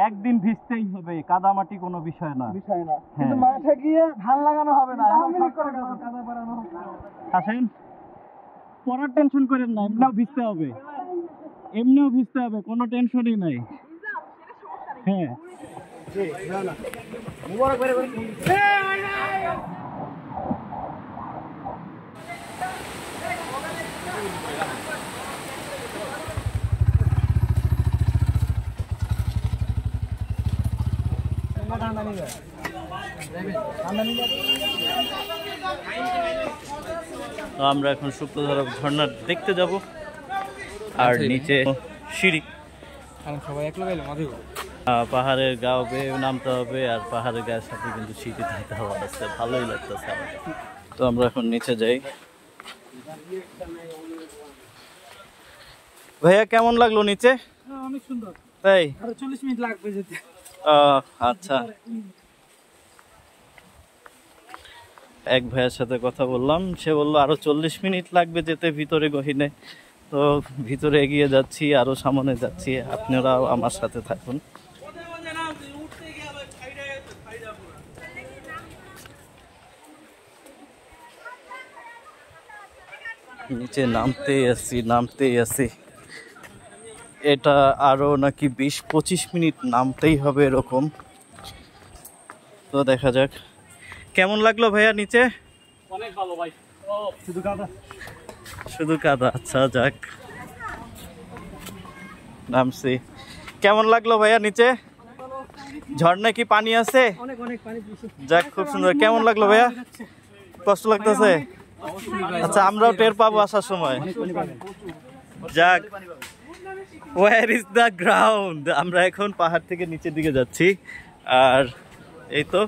একদিন ভিজতেই হবে, কাদামাটি কোনো বিষয় না। কিন্তু মাঠে গিয়ে ধান লাগানো হবে না, এখন কাদা বাড়ানো হবে। আসেন, পড়ার টেনশন করেন না, এমনিও ভিজতে হবে, কোনো টেনশনই নাই। হ্যাঁ তো আমরা এখন শুক্লধারা ঝর্ণা দেখতে যাব, আর নিচে সিঁড়ি, সবাই এক লোক পাহাড়ের গা বেয়ে নামতে হবে, আর পাহাড়ের গায়ের সাথে কিন্তু সিঁড়ি দিতে হওয়া আছে, ভালোই লাগতেছে আমার। তো আমরা এখন নিচে যাই। ভাইয়া কেমন লাগলো নিচে? অনেক সুন্দর। তাই? আরো 40 মিনিট লাগবে যেতে। আচ্ছা, এক ভাইয়ের সাথে কথা বললাম, সে বললো আরো 40 মিনিট লাগবে যেতে ভিতরে গহীনে। তো ভিতরে এগিয়ে যাচ্ছি, আরো সামনে যাচ্ছি, আপনারাও আমার সাথে থাকুন। নিচে নামতেই আছি। এটা আরো নাকি 20-25 মিনিট নামতেই হবে এরকম। তো দেখা যাক কেমন লাগলো ভাইয়া নিচে। অনেক ভালো ভাই, শুধু কাদা। আচ্ছা যাক, নামছি। কেমন লাগলো ভাইয়া নিচে? ঝর্ণায় কি পানি আছে? অনেক পানি। যাক, খুব সুন্দর। কেমন লাগলো ভাইয়া? কষ্ট লাগতেছে? আচ্ছা, আমরাও টের পাবো আসার সময়। যাক, ওয়্যার ইজ দ্য গ্রাউন্ড। আমরা এখন পাহাড় থেকে নিচের দিকে যাচ্ছি, আর এই তো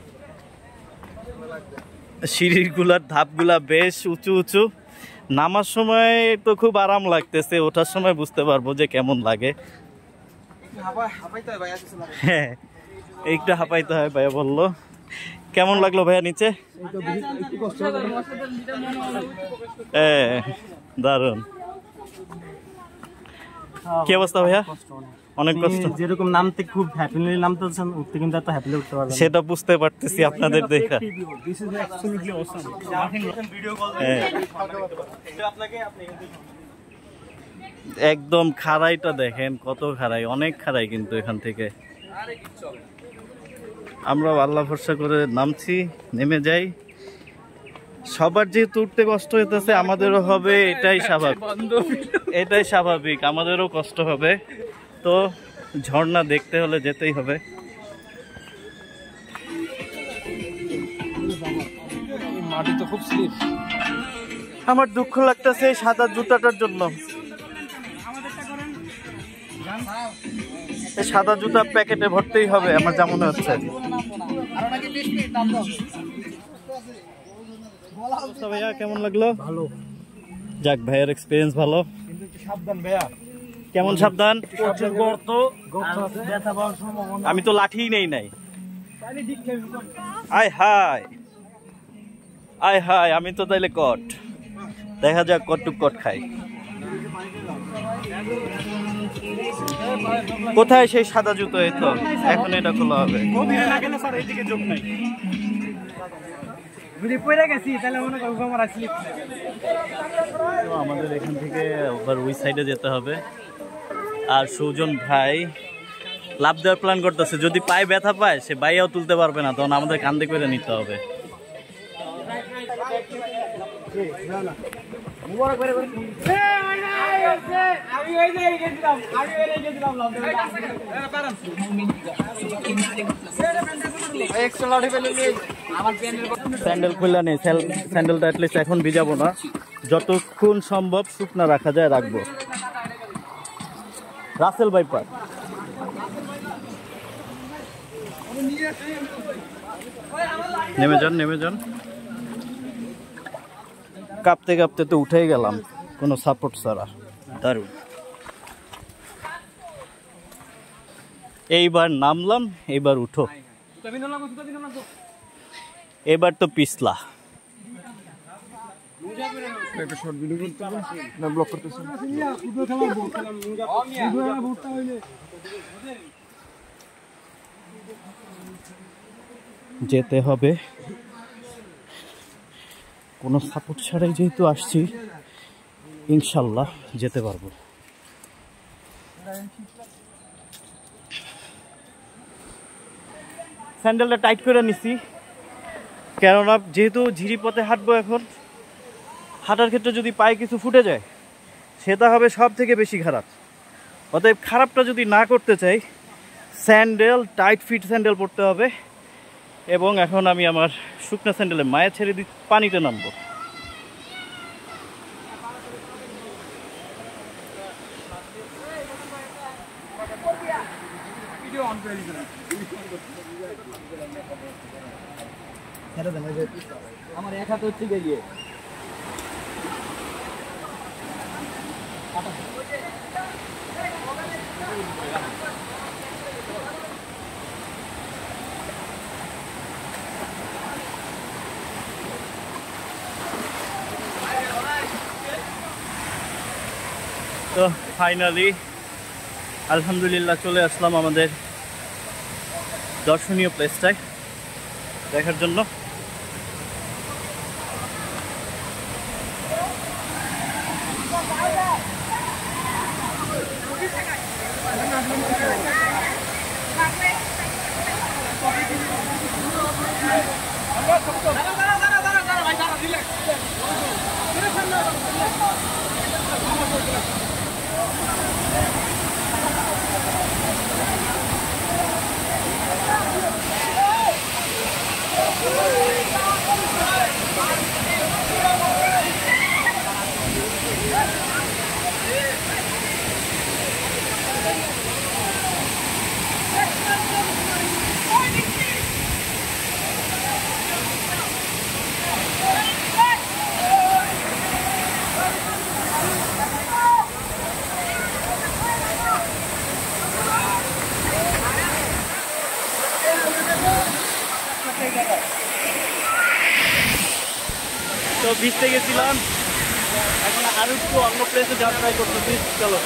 সিঁড়িগুলার ধাপগুলা বেশ উঁচু উঁচু। নামার সময় তো খুব আরাম লাগতেছে, ওঠার সময় বুঝতে পারবো যে কেমন লাগে। হ্যাঁ, একটু হাঁপাইতে হয় ভাইয়া বললো। কেমন লাগলো ভাইয়া নিচে? দারুণ। কি অবস্থা ভাইয়া? অনেক কষ্ট। যেরকম নামতে খুব হ্যাপিলি নামতেছেন, উঠতে কিন্তু এত হ্যাপিলি উঠতে পারবেন সেটা বুঝতে পারতেছি আপনাদের দেখা। একদম খাড়াইটা দেখেন, কত খাড়াই, অনেক খাড়াই কিন্তু এখান থেকে। আমরা আল্লাহ ভরসা করে নামছি, নেমে যাই। সবার যেহেতু উঠতে কষ্ট হইতেছে, আমাদেরও হবে, এটাই স্বাভাবিক, আমাদেরও কষ্ট হবে। তো ঝর্ণা দেখতে হলে যেতেই হবে। মাটি তো খুব স্লিপ। আমার দুঃখ লাগতেছে এই সাদা জুতাটার জন্য। এই সাদা জুতা প্যাকেটে ভরতেই হবে আমার যা মনে হচ্ছে। ভাইয়া কেমন লাগলো? ভালো। যাক, ভাইয়ের এক্সপিরিয়েন্স ভালো। কিন্তু সাবধান ভাইয়া। কেমন সাবধান? ব্যথা পাওয়ার সম্ভাবনা। আমি তো লাঠিই নাই। আয় হায়, আমি তো তাইলে কট। দেখা যাক কটটুক কট খাই। কোথায় সেই সাদা জুতো? এই তো, এখন এটা খোলা হবে। আমাদের এখান থেকে আবার ওই সাইডে যেতে হবে। আর সৌজন ভাই লাভ দেওয়ার প্ল্যান করতেছে, যদি পায়ে ব্যথা পায় সে বাইয়াও তুলতে পারবে না, তখন আমাদের কান্দে করে নিতে হবে। স্যান্ডেল খুলে নেই, স্যান্ডেলটা অ্যাটলিস্ট এখন ভিজাবো না, যতক্ষণ সম্ভব শুকনা রাখা যায় রাখবো। রাসেল বাইপার নেমে যান। কাঁপতে তো উঠেই গেলাম কোনো সাপোর্ট ছাড়া। দারুণ। এইবার নামলাম, এইবার উঠো। এবার তো পিছলা। যেতে হবে। কোনো সাপোর্ট ছাড়াই যেহেতু আসছি, ইনশাল্লাহ যেতে পারবো। স্যান্ডেলটা টাইট করে নিছি, কেননা যেহেতু ঝিরি পথে হাঁটবো, এখন হাঁটার ক্ষেত্রে যদি পায়ে কিছু ফুটে যায় সেটা হবে সব থেকে বেশি খারাপ। অতএব খারাপটা যদি না করতে চাই, স্যান্ডেল, টাইট ফিট স্যান্ডেল পরতে হবে। এবং এখন আমি আমার শুকনো স্যান্ডেলে মায়া ছেড়ে পানিতে নামবো। আমার এক হাতে হচ্ছে গিয়ে তো ফাইনালি আলহামদুলিল্লাহ চলে আসলাম আমাদের দর্শনীয় প্লেসটায় দেখার জন্য। তো ভিজতে গেছিলাম, এখন আরো একটু অন্য প্লেসে যাওয়ার ট্রাই করতেছি। চলো।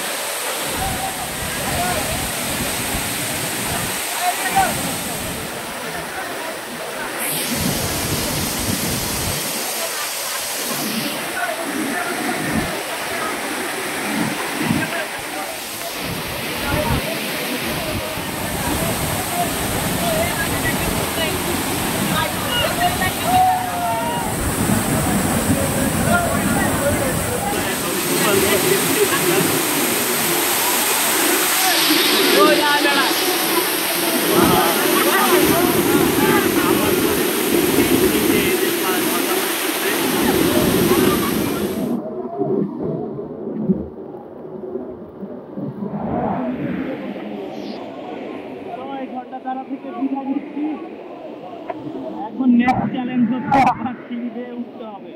এখন নেক্সট চ্যালেঞ্জ হচ্ছে আবার সিঁড়ি দিয়ে উঠতে হবে।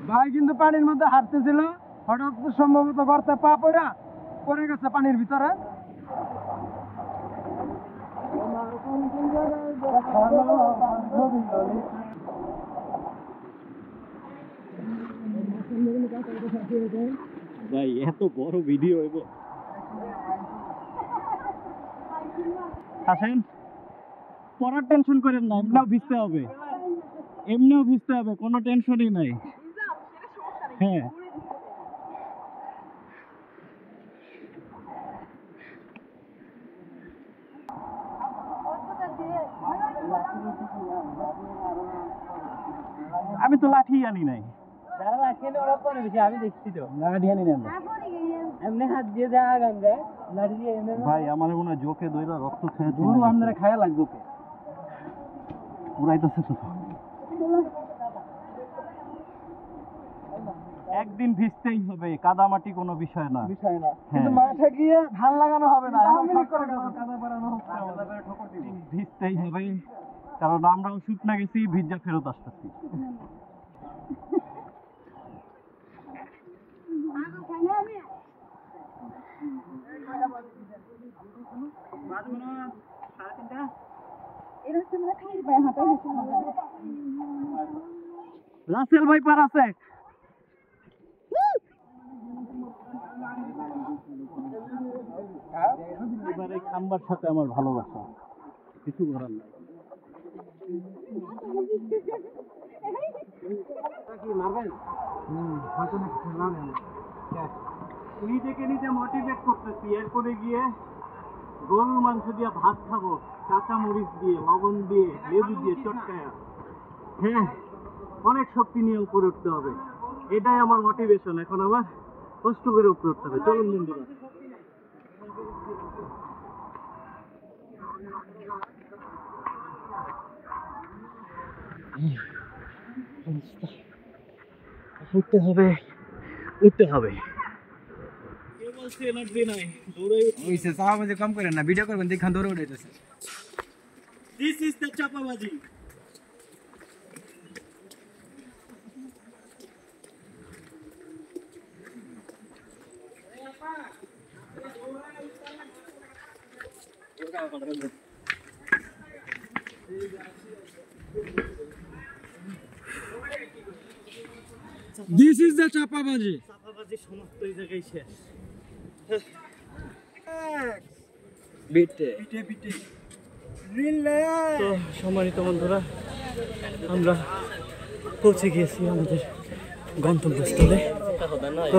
ভাই কিন্তু পানির মধ্যে হাঁটতেছিল, হঠাৎ সম্ভবত গর্তে পা পড়ে গেছে পানির ভিতরে। ভাই এত বড় ভিডিও হইব? আসেন, পড়ার টেনশন করেন না, এমনিও ভিজতে হবে, এমনিও ভিজতে হবে, কোনো টেনশনই নাই। হ্যাঁ, আমি তো লাঠি আনি নাই। আমি দেখছি তো লাঠি আনি না, এমনি হাত দিয়ে যা গান যায় লাঠি দিয়ে। ভাই আমার মনে হয় জোকে দইরা রক্ত খেয়ে গরু আমরা খায়া লাগবে, পুরাইতেছে তো। একদিন ভিজতেই হবে, কাদামাটি কোনো বিষয় না। কিন্তু মাঠে গিয়ে ধান লাগানো হবে না, কাদা বাড়ানো ভিজতেই হবে, কারণ আমরাও শুকনা গেছি, ভিজা ফেরত আসতেছি। রাসেল ভাই পার আছে, আপনার এই খাম্বার সাথে আমার ভালোবাসা, কিছু করার নাই। নিজেকে নিজে মোটিভেট করতেছি, এরপরে গিয়ে গরুর মাংস দিয়ে ভাত খাবো, কাঁচা মরিচ দিয়ে, লবণ দিয়ে, লেবু দিয়ে চটকায়া। হ্যাঁ, অনেক শক্তি নিয়ে উপরে উঠতে হবে, এটাই আমার মোটিভেশন। এখন আমার কষ্ট করে উপরে উঠতে হবে। চলুন বন্ধুরা। উঠতে হবে, উঠতে হবে। এনার্জি নাই, দৌড়ে ওইসে চাপাবাজি কম করেন না, ভিডিও করবেন দেখখান দৌড়ে উঠেছে। দিস ইজ দ্য চাপাবাজি। দিস ইজ দ্য চাপাবাজি। চাপাবাজি সমস্ত এই জায়গায় শেষ। বিটে বিটে বিটে তো সম্মানিত বন্ধুরা, আমরা পৌঁছে গিয়েছি আমাদের গন্তব্যস্থলে। তো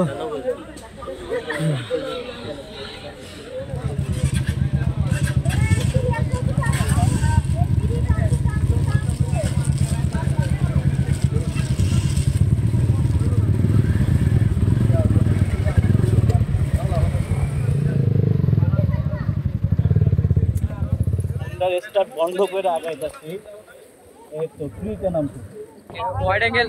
স্টার্ট বন্ধ করে আগাই যাচ্ছি। এই তো ফ্রিতে নামছি। Wide angle